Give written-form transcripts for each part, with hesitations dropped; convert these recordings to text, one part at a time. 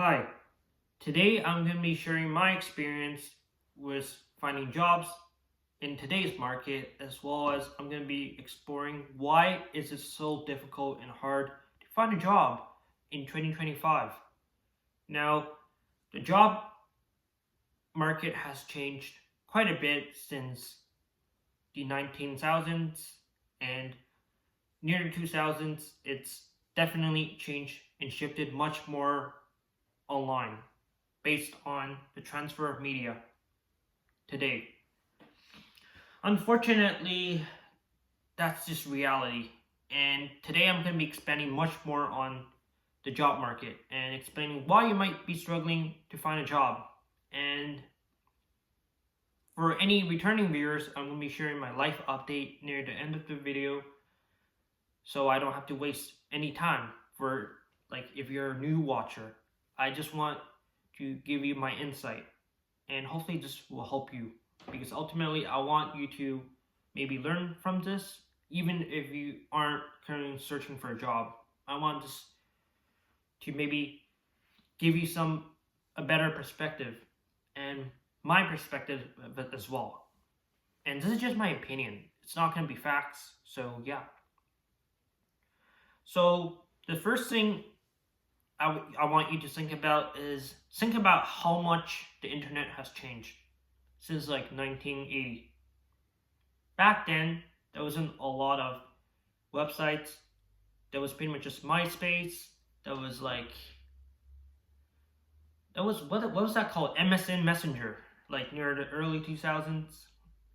Hi, today I'm going to be sharing my experience with finding jobs in today's market, as well as I'm going to be exploring why is it so difficult and hard to find a job in 2025. Now, the job market has changed quite a bit since the 19,000s and near the 2000s. It's definitely changed and shifted much more online based on the transfer of media today. Unfortunately, that's just reality. And today I'm going to be expanding much more on the job market and explaining why you might be struggling to find a job. And for any returning viewers, I'm going to be sharing my life update near the end of the video so I don't have to waste any time for, like, if you're a new watcher. I just want to give you my insight, and hopefully this will help you, because ultimately I want you to maybe learn from this even if you aren't currently searching for a job. I want this to maybe give you a better perspective and my perspective of it as well. And this is just my opinion. It's not going to be facts. So yeah. So the first thing I want you to think about is think about how much the internet has changed since like 1980. Back then, there wasn't a lot of websites. There was pretty much just MySpace. There was what was that called? MSN Messenger, like near the early 2000s.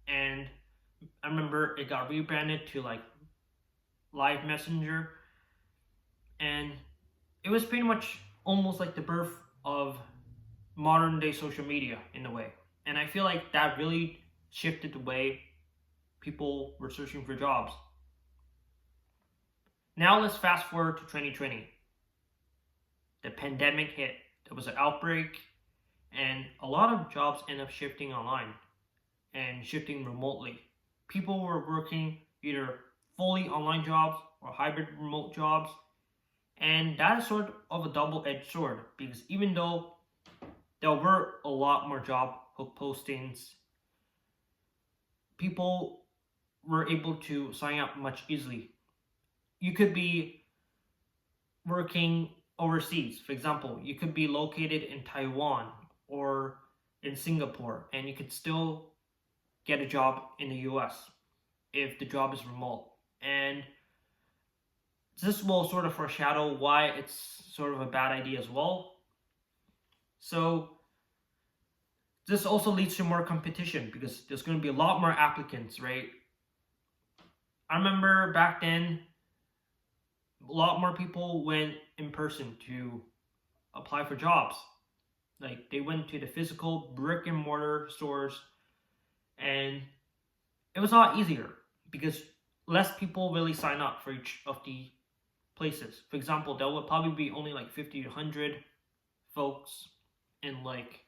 And I remember it got rebranded to like Live Messenger, and it was pretty much almost like the birth of modern day social media in a way. And I feel like that really shifted the way people were searching for jobs. Now let's fast forward to 2020. The pandemic hit. There was an outbreak, and a lot of jobs end up shifting online and shifting remotely. People were working either fully online jobs or hybrid remote jobs, and that is sort of a double-edged sword, because even though there were a lot more job postings, people were able to sign up much easily. You could be working overseas. For example, you could be located in Taiwan or in Singapore, and you could still get a job in the US if the job is remote. And this will sort of foreshadow why it's sort of a bad idea as well. So this also leads to more competition because there's going to be a lot more applicants, right? I remember back then, a lot more people went in person to apply for jobs. Like, they went to the physical brick and mortar stores, and it was a lot easier because less people really sign up for each of the places. For example, there would probably be only like 50 to 100 folks in like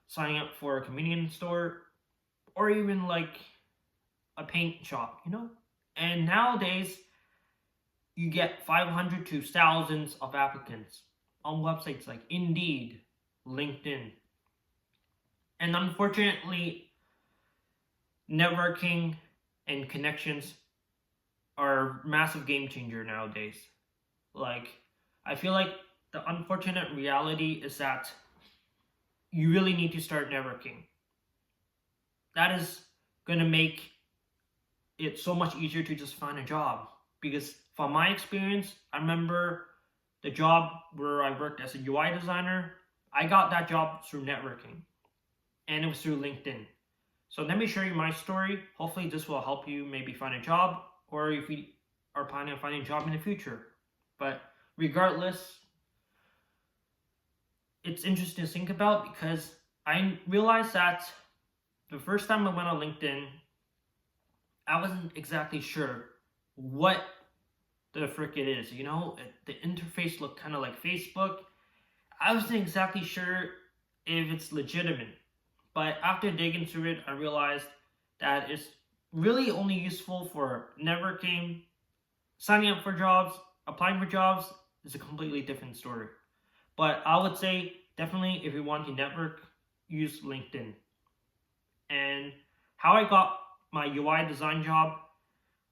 signing up for a convenience store or even like a paint shop, you know? And nowadays, you get 500 to thousands of applicants on websites like Indeed, LinkedIn. And unfortunately, networking and connections are a massive game changer nowadays. Like, I feel like the unfortunate reality is that you really need to start networking. That is going to make it so much easier to just find a job. Because from my experience, I remember the job where I worked as a UI designer. I got that job through networking, and it was through LinkedIn. So let me share you my story. Hopefully this will help you maybe find a job, or if you are planning on finding a job in the future. But regardless, it's interesting to think about because I realized that the first time I went on LinkedIn, I wasn't exactly sure what the frick it is. You know, the interface looked kind of like Facebook. I wasn't exactly sure if it's legitimate. But after digging through it, I realized that it's really only useful for networking. Signing up for jobs, applying for jobs is a completely different story. But I would say definitely if you want to network, use LinkedIn. And how I got my UI design job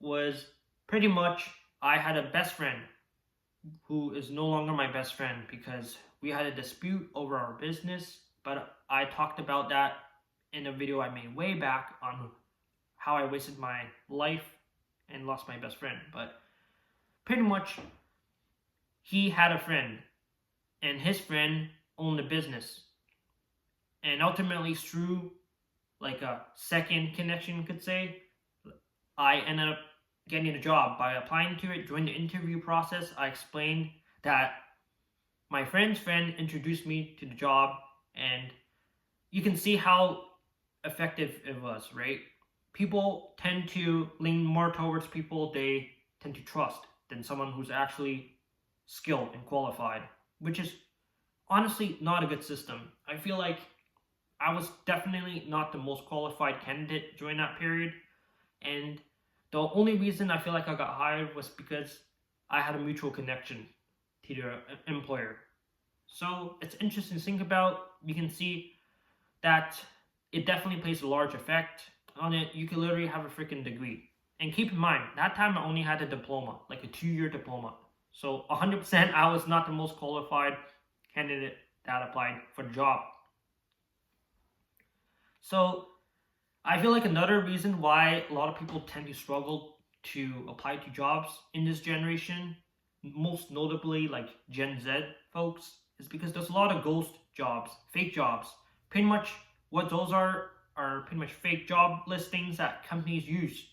was pretty much I had a best friend who is no longer my best friend because we had a dispute over our business. But I talked about that in a video I made way back on how I wasted my life and lost my best friend. But pretty much, he had a friend, and his friend owned a business. And ultimately, through like a second connection, you could say, I ended up getting a job by applying to it. During the interview process, I explained that my friend's friend introduced me to the job, and you can see how effective it was, right? People tend to lean more towards people they tend to trust than someone who's actually skilled and qualified, which is honestly not a good system. I feel like I was definitely not the most qualified candidate during that period, and the only reason I feel like I got hired was because I had a mutual connection to the employer. So it's interesting to think about. You can see that it definitely plays a large effect on it. You can literally have a freaking degree. And keep in mind, that time I only had a diploma, like a 2-year diploma. So 100% I was not the most qualified candidate that applied for the job. So I feel like another reason why a lot of people tend to struggle to apply to jobs in this generation, most notably like Gen Z folks, is because there's a lot of ghost jobs, fake jobs. Pretty much what those are pretty much fake job listings that companies use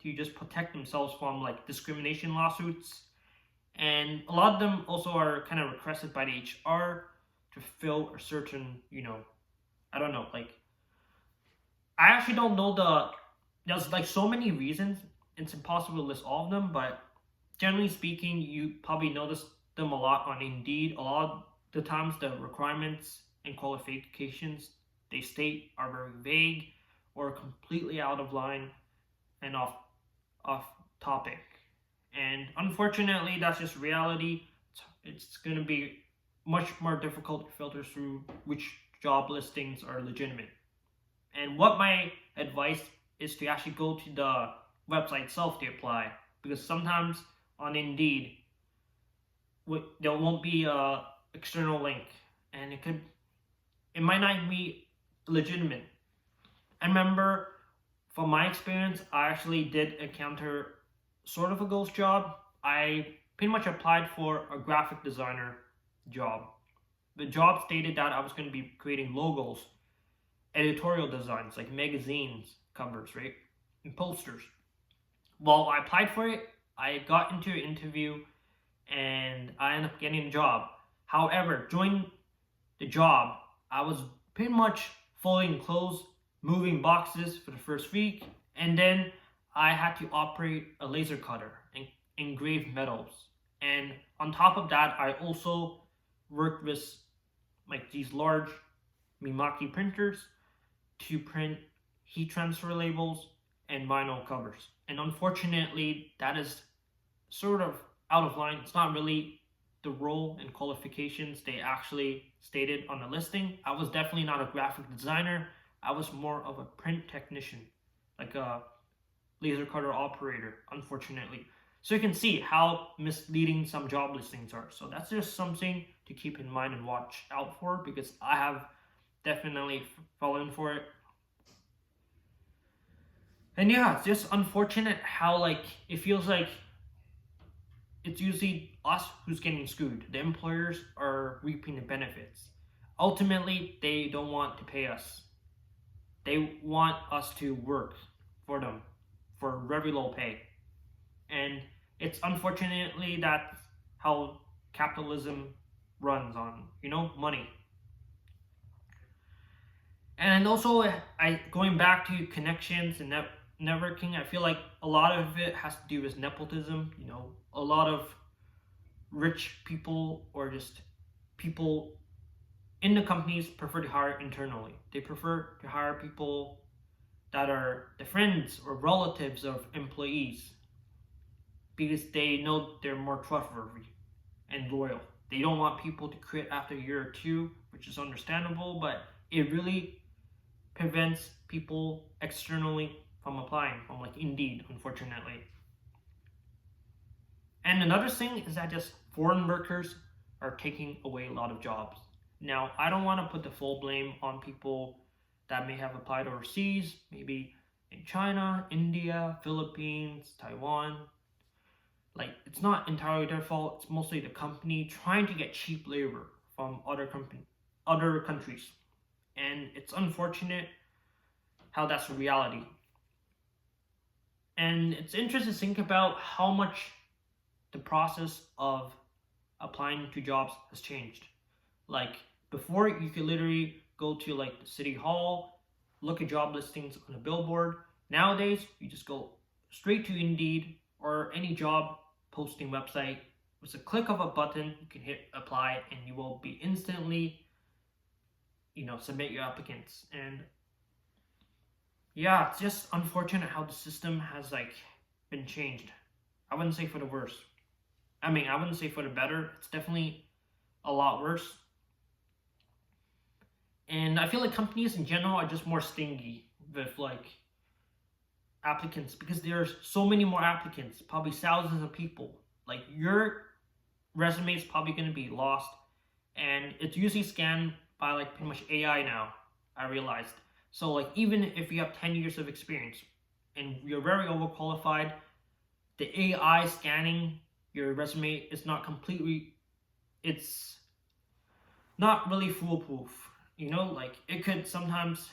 to just protect themselves from like discrimination lawsuits. And a lot of them also are kind of requested by the HR to fill a certain, I don't know, like I actually don't know there's like so many reasons. It's impossible to list all of them, but generally speaking, you probably notice them a lot on Indeed. A lot of the times, the requirements and qualifications they state are very vague or completely out of line and off topic. And unfortunately, that's just reality. It's going to be much more difficult to filter through which job listings are legitimate. And what my advice is to actually go to the website itself to apply, because sometimes on Indeed there won't be a external link, and it might not be legitimate. I remember from my experience, I actually did encounter sort of a ghost job. I pretty much applied for a graphic designer job. The job stated that I was going to be creating logos, editorial designs like magazines covers, right, and posters. Well, I applied for it, I got into an interview, and I ended up getting a job. However, during the job, I was pretty much folding clothes, moving boxes for the first week, and then I had to operate a laser cutter and engrave metals. And on top of that, I also worked with like these large Mimaki printers to print heat transfer labels and vinyl covers. And unfortunately, that is sort of out of line. It's not really the role and qualifications they actually stated on the listing. I was definitely not a graphic designer. I was more of a print technician, like a laser cutter operator, unfortunately. So you can see how misleading some job listings are. So that's just something to keep in mind and watch out for, because I have definitely fallen for it. And yeah, it's just unfortunate how like it feels like it's usually us who's getting screwed. The employers are reaping the benefits. Ultimately, they don't want to pay us. They want us to work for them for very low pay. And it's unfortunately that's how capitalism runs on, money. And also, I going back to connections and networking, I feel like a lot of it has to do with nepotism. A lot of rich people or just people in the companies prefer to hire internally. They prefer to hire people that are the friends or relatives of employees because they know they're more trustworthy and loyal. They don't want people to quit after a year or two, which is understandable, but it really prevents people externally from applying, from like Indeed, unfortunately. And another thing is that just foreign workers are taking away a lot of jobs. Now, I don't want to put the full blame on people that may have applied overseas, maybe in China, India, Philippines, Taiwan. Like, it's not entirely their fault. It's mostly the company trying to get cheap labor from other countries. And it's unfortunate how that's the reality. And it's interesting to think about how much the process of applying to jobs has changed. Like before, you could literally go to like the city hall, look at job listings on a billboard. Nowadays, you just go straight to Indeed or any job posting website. With a click of a button, you can hit apply, and you will be instantly, submit your applicants. And yeah, it's just unfortunate how the system has like been changed. I wouldn't say for the worse. I mean, I wouldn't say for the better. It's definitely a lot worse. And I feel like companies in general are just more stingy with like applicants because there's so many more applicants, probably thousands of people. Like your resume is probably going to be lost, and it's usually scanned by like pretty much AI now. I realized. So like even if you have 10 years of experience and you're very overqualified, the AI scanning your resume is not completely, it's not really foolproof. Like it could sometimes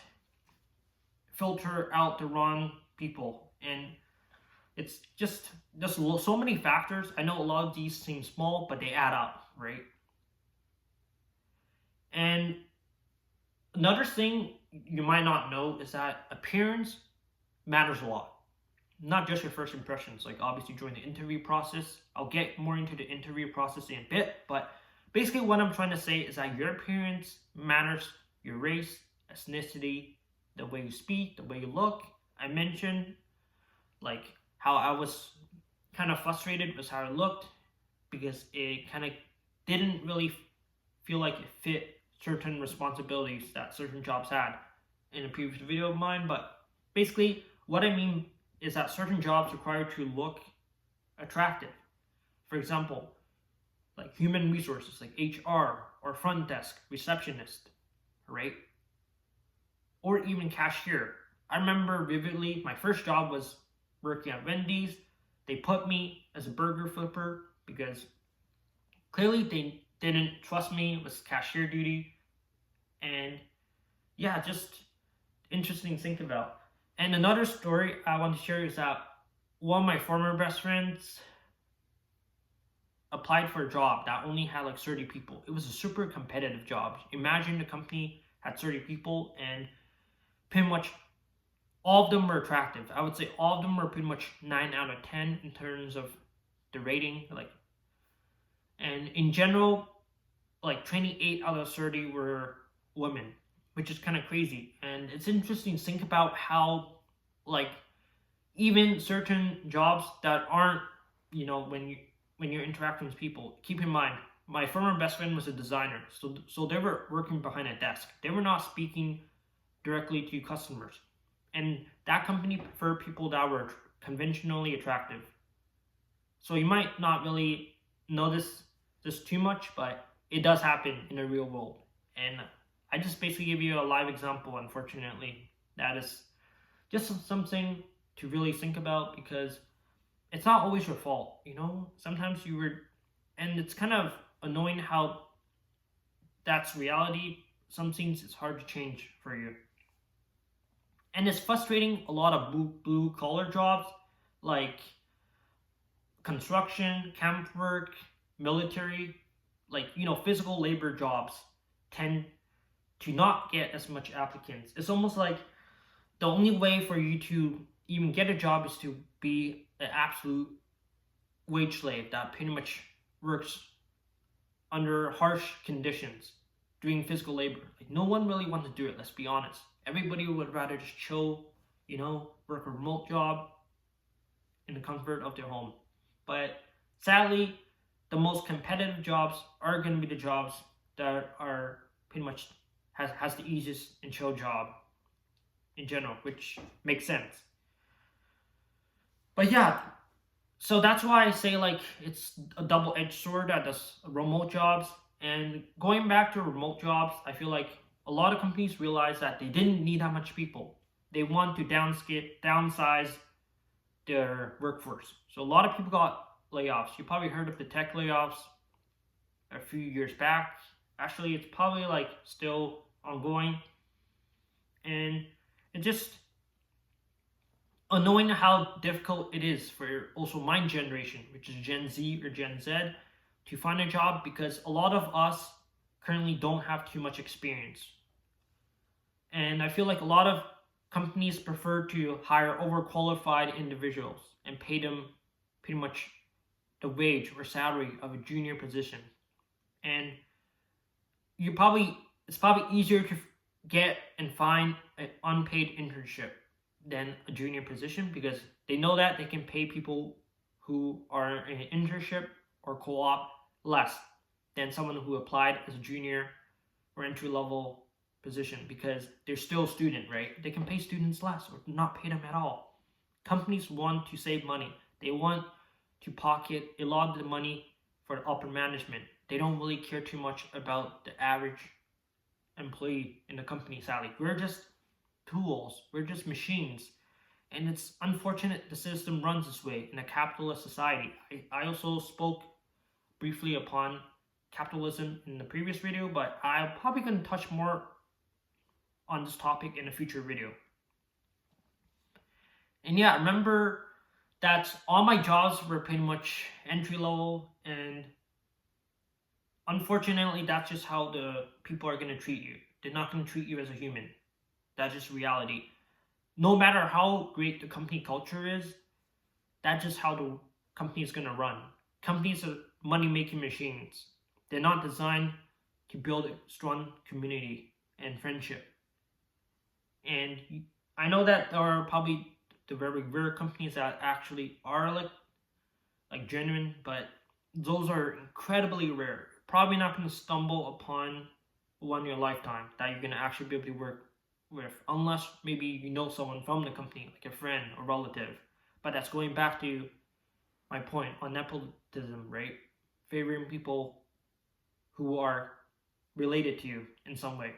filter out the wrong people, and it's just so many factors. I know a lot of these seem small, but they add up, right? And another thing you might not know is that appearance matters a lot. Not just your first impressions, like obviously during the interview process. I'll get more into the interview process in a bit, but basically what I'm trying to say is that your appearance matters, your race, ethnicity, the way you speak, the way you look. I mentioned like how I was kind of frustrated with how I looked because it kind of didn't really feel like it fit certain responsibilities that certain jobs had in a previous video of mine. But basically what I mean is that certain jobs require you to look attractive. For example, like human resources, like HR or front desk, receptionist, right? Or even cashier. I remember vividly my first job was working at Wendy's. They put me as a burger flipper because clearly they didn't trust me with cashier duty. And yeah, just interesting to think about. And another story I want to share is that one of my former best friends applied for a job that only had like 30 people. It was a super competitive job. Imagine the company had 30 people and pretty much all of them were attractive. I would say all of them were pretty much 9 out of 10 in terms of the rating. And in general, like 28 out of 30 were women, which is kind of crazy. And it's interesting to think about how, like, even certain jobs that aren't, when you're interacting with people, keep in mind, my former best friend was a designer, so they were working behind a desk. They were not speaking directly to customers, and that company preferred people that were conventionally attractive. So you might not really notice this too much, but it does happen in the real world. And I just basically give you a live example, unfortunately. That is just something to really think about because it's not always your fault, Sometimes and it's kind of annoying how that's reality. Some things it's hard to change for you. And it's frustrating a lot of blue collar jobs like construction, camp work, military, like, physical labor jobs tend to not get as much applicants. It's almost like the only way for you to even get a job is to be an absolute wage slave that pretty much works under harsh conditions doing physical labor. Like no one really wants to do it, let's be honest. Everybody would rather just chill, work a remote job in the comfort of their home. But sadly, the most competitive jobs are going to be the jobs that are pretty much has the easiest and chill job in general, which makes sense. But yeah, so that's why I say like it's a double-edged sword at this remote jobs. And going back to remote jobs, I feel like a lot of companies realize that they didn't need that much people. They want to downsize their workforce. So a lot of people got layoffs. You probably heard of the tech layoffs a few years back. Actually, it's probably like still ongoing. And it just knowing how difficult it is for also my generation, which is Gen Z or Gen Z, to find a job because a lot of us currently don't have too much experience. And I feel like a lot of companies prefer to hire overqualified individuals and pay them pretty much the wage or salary of a junior position. And it's probably easier to get and find an unpaid internship than a junior position because they know that they can pay people who are in an internship or co-op less than someone who applied as a junior or entry level position because they're still a student, right? They can pay students less or not pay them at all. Companies want to save money. They want to pocket a lot of the money for the upper management. They don't really care too much about the average employee in the company salary. We're just tools, we're just machines. And it's unfortunate the system runs this way in a capitalist society. I also spoke briefly upon capitalism in the previous video, but I'm probably going to touch more on this topic in a future video. And yeah, remember that all my jobs were pretty much entry level, and unfortunately, that's just how the people are going to treat you. They're not going to treat you as a human. That's just reality. No matter how great the company culture is, that's just how the company is going to run. Companies are money-making machines. They're not designed to build a strong community and friendship. And I know that there are probably the very rare companies that actually are like genuine, but those are incredibly rare. Probably not going to stumble upon one in your lifetime that you're going to actually be able to work with, unless maybe you know someone from the company, like a friend or relative. But that's going back to my point on nepotism, right? Favoring people who are related to you in some way.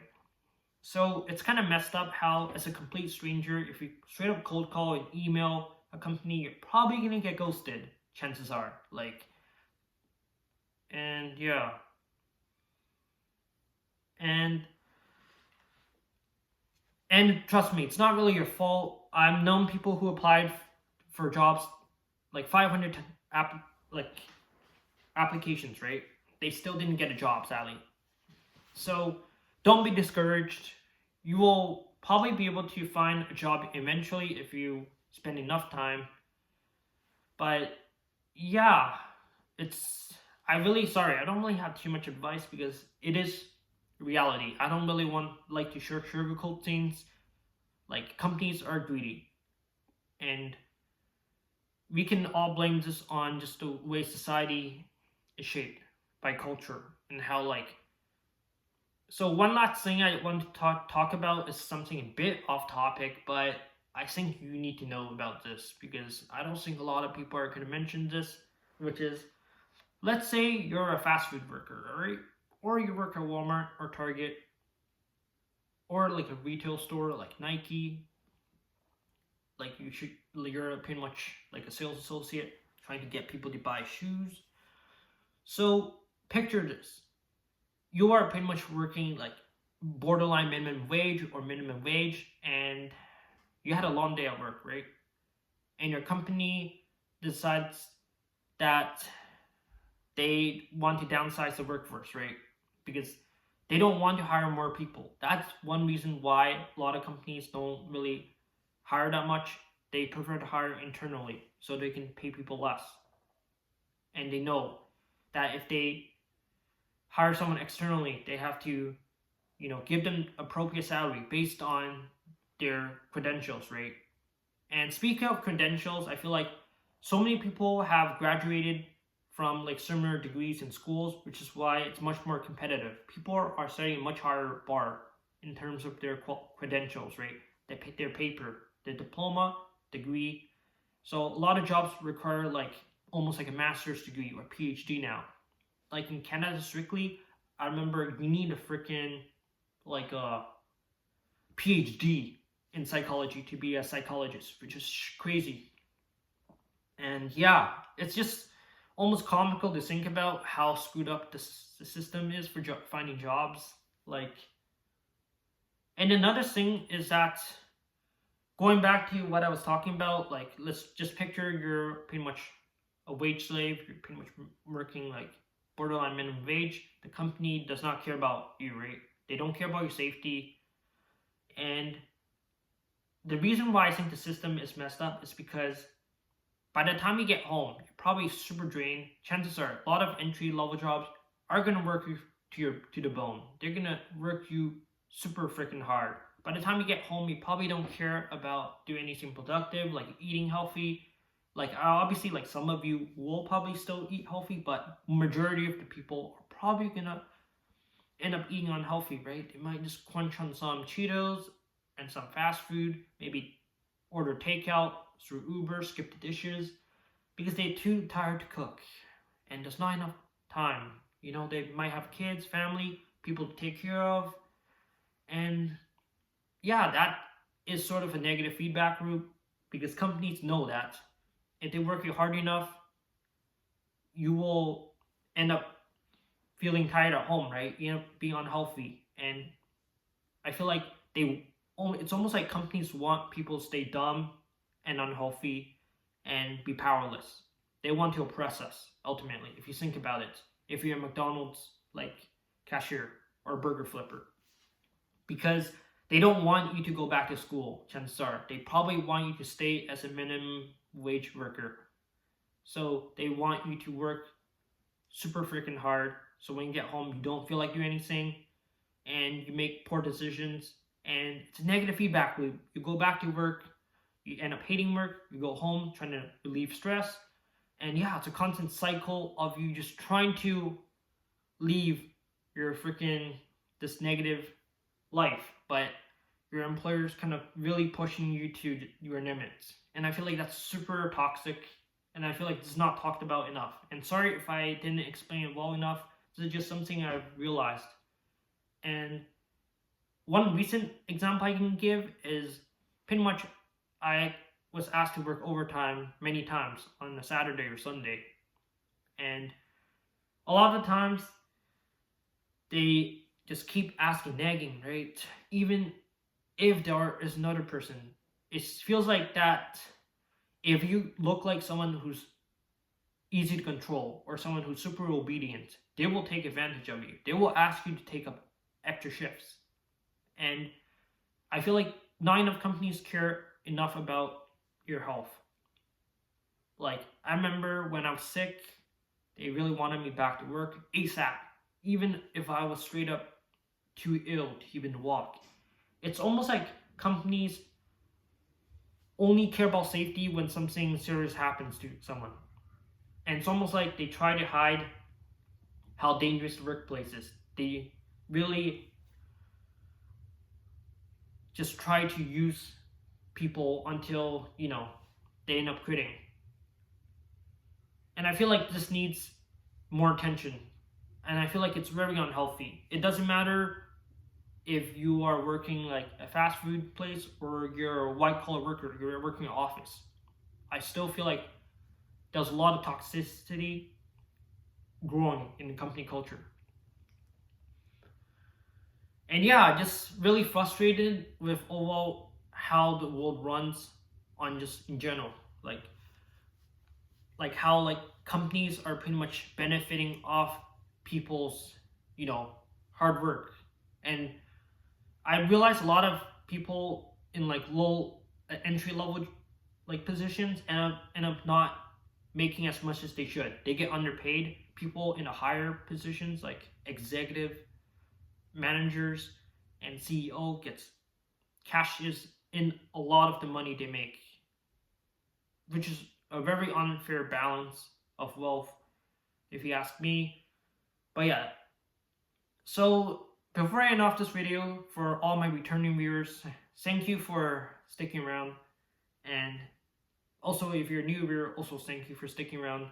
So it's kind of messed up how, as a complete stranger, if you straight up cold call and email a company, you're probably gonna get ghosted. Chances are, and yeah, and trust me, it's not really your fault. I've known people who applied for jobs like 500 applications, right? They still didn't get a job, sadly. So don't be discouraged. You will probably be able to find a job eventually if you spend enough time. But yeah, I don't really have too much advice because it is reality. I don't really like to sugarcoat things. Like, companies are greedy, and we can all blame this on just the way society is shaped by culture and how so one last thing I want to talk about is something a bit off topic, but I think you need to know about this because I don't think a lot of people are going to mention this, which is, let's say you're a fast food worker, all right? Or you work at Walmart or Target or like a retail store like Nike. You're pretty much like a sales associate trying to get people to buy shoes. So picture this. You are pretty much working like borderline minimum wage or minimum wage, and you had a long day at work, right? And your company decides that they want to downsize the workforce, right? Because they don't want to hire more people. That's one reason why a lot of companies don't really hire that much. They prefer to hire internally so they can pay people less. And they know that if they hire someone externally, they have to, give them appropriate salary based on their credentials, right? And speaking of credentials, I feel like so many people have graduated from like similar degrees in schools, which is why it's much more competitive. People are setting a much higher bar in terms of their credentials, right? Their paper, their diploma, degree. So a lot of jobs require like almost like a master's degree or PhD now. Like in Canada strictly, I remember you need a freaking like a PhD in psychology to be a psychologist, which is crazy. And yeah, it's just almost comical to think about how screwed up the system is for finding jobs. Like, and another thing is that going back to what I was talking about, like, let's just picture you're pretty much a wage slave. You're pretty much working like borderline minimum wage. The company does not care about you, right? They don't care about your safety. And the reason why I think the system is messed up is because by the time you get home, you're probably super drained. Chances are a lot of entry level jobs are gonna work you to the bone. They're gonna work you super freaking hard. By the time you get home, you probably don't care about doing anything productive, like eating healthy. Like obviously, like some of you will probably still eat healthy, but majority of the people are probably gonna end up eating unhealthy, right? They might just crunch on some Cheetos and some fast food, maybe order takeout through Uber, skip the dishes, because they're too tired to cook and there's not enough time. You know, they might have kids, family, people to take care of, and yeah, that is sort of a negative feedback loop because companies know that if they work you hard enough, you will end up feeling tired at home, right? You know, being unhealthy, and I feel like it's almost like companies want people to stay dumb and unhealthy and be powerless. They want to oppress us ultimately. If you think about it, if you're a McDonald's like cashier or a burger flipper, because they don't want you to go back to school. Chances are they probably want you to stay as a minimum wage worker. So they want you to work super freaking hard. So when you get home, you don't feel like doing anything, and you make poor decisions, and it's a negative feedback loop. You go back to work, you end up hating work, you go home trying to relieve stress, and yeah, it's a constant cycle of you just trying to leave your freaking this negative life, but your employer's kind of really pushing you to your limits. And I feel like that's super toxic, and I feel like it's not talked about enough. And sorry if I didn't explain it well enough. This is just something I've realized. And one recent example I can give is pretty much I was asked to work overtime many times on a Saturday or Sunday. And a lot of the times they just keep asking, nagging, right? Even if there is another person, it feels like that if you look like someone who's easy to control or someone who's super obedient, they will take advantage of you. They will ask you to take up extra shifts. And I feel like not enough companies care enough about your health. Like, I remember when I was sick, they really wanted me back to work ASAP, even if I was straight up too ill to even walk. It's almost like companies only care about safety when something serious happens to someone. And it's almost like they try to hide how dangerous the workplace is. They really just try to use people until, they end up quitting. And I feel like this needs more attention. And I feel like it's very unhealthy. It doesn't matter if you are working like a fast food place or you're a white collar worker, you're working in an office. I still feel like there's a lot of toxicity growing in the company culture. And yeah, just really frustrated with overall how the world runs on just in general. Like how like companies are pretty much benefiting off people's, hard work. And I realize a lot of people in like low entry level like positions end up not making as much as they should. They get underpaid. People in the higher positions like executive managers and CEO cashes in a lot of the money they make, which is a very unfair balance of wealth. if you ask me. But yeah, so before I end off this video, for all my returning viewers, thank you for sticking around. And also, if you're a new viewer, also thank you for sticking around.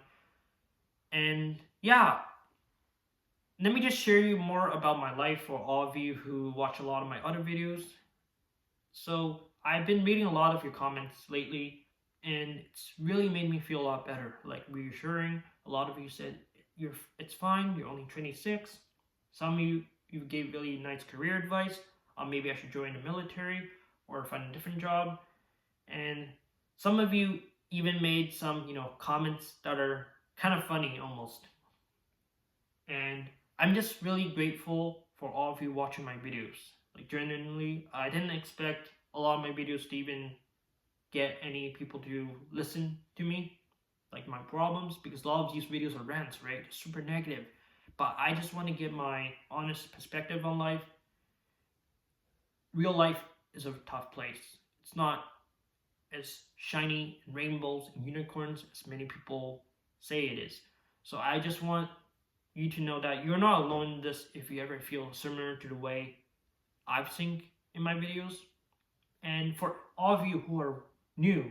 And yeah, let me just share you more about my life for all of you who watch a lot of my other videos. So I've been reading a lot of your comments lately, and it's really made me feel a lot better, like reassuring. A lot of you said it's fine, you're only 26. Some of you gave really nice career advice. Maybe I should join the military or find a different job. And some of you even made some, comments that are kind of funny almost. And I'm just really grateful for all of you watching my videos. Like genuinely, I didn't expect a lot of my videos to even get any people to listen to me, like my problems, because a lot of these videos are rants, right? Super negative. But I just want to give my honest perspective on life. Real life is a tough place. It's not as shiny and rainbows and unicorns as many people say it is. So I just want you to know that you're not alone in this if you ever feel similar to the way I've think in my videos. And for all of you who are new,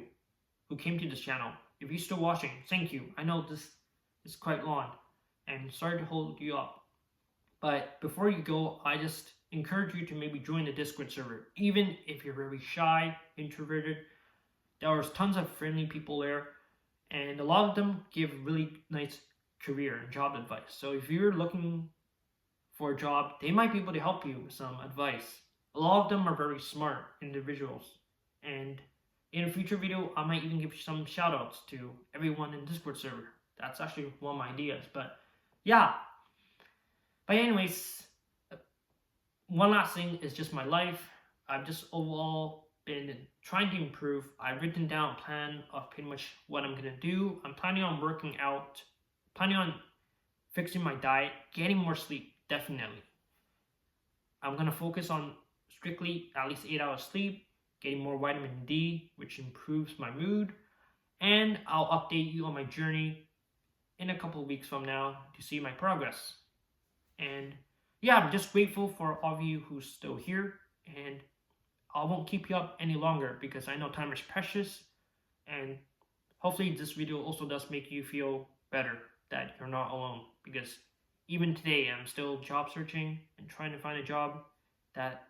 who came to this channel, if you're still watching, thank you. I know this is quite long, and sorry to hold you up. But before you go, I just encourage you to maybe join the Discord server. Even if you're very shy, introverted, there's tons of friendly people there, and a lot of them give really nice career and job advice. So if you're looking for a job, they might be able to help you with some advice. A lot of them are very smart individuals. And in a future video, I might even give some shout outs to everyone in Discord server. That's actually one of my ideas. But yeah. But anyways, one last thing is just my life. I've just overall been trying to improve. I've written down a plan of pretty much what I'm gonna do. I'm planning on working out, planning on fixing my diet, getting more sleep, definitely. I'm gonna focus on strictly at least 8 hours sleep, getting more vitamin D, which improves my mood, and I'll update you on my journey in a couple of weeks from now to see my progress. And yeah, I'm just grateful for all of you who's still here, and I won't keep you up any longer because I know time is precious, and hopefully this video also does make you feel better that you're not alone, because even today I'm still job searching and trying to find a job that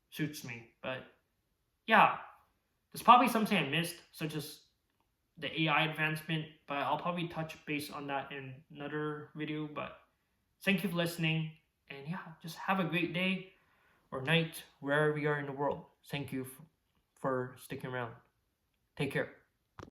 suits me. But yeah, there's probably something I missed, such as the AI advancement, but I'll probably touch base on that in another video. But thank you for listening, and yeah, just have a great day or night wherever you are in the world. Thank you for sticking around. Take care.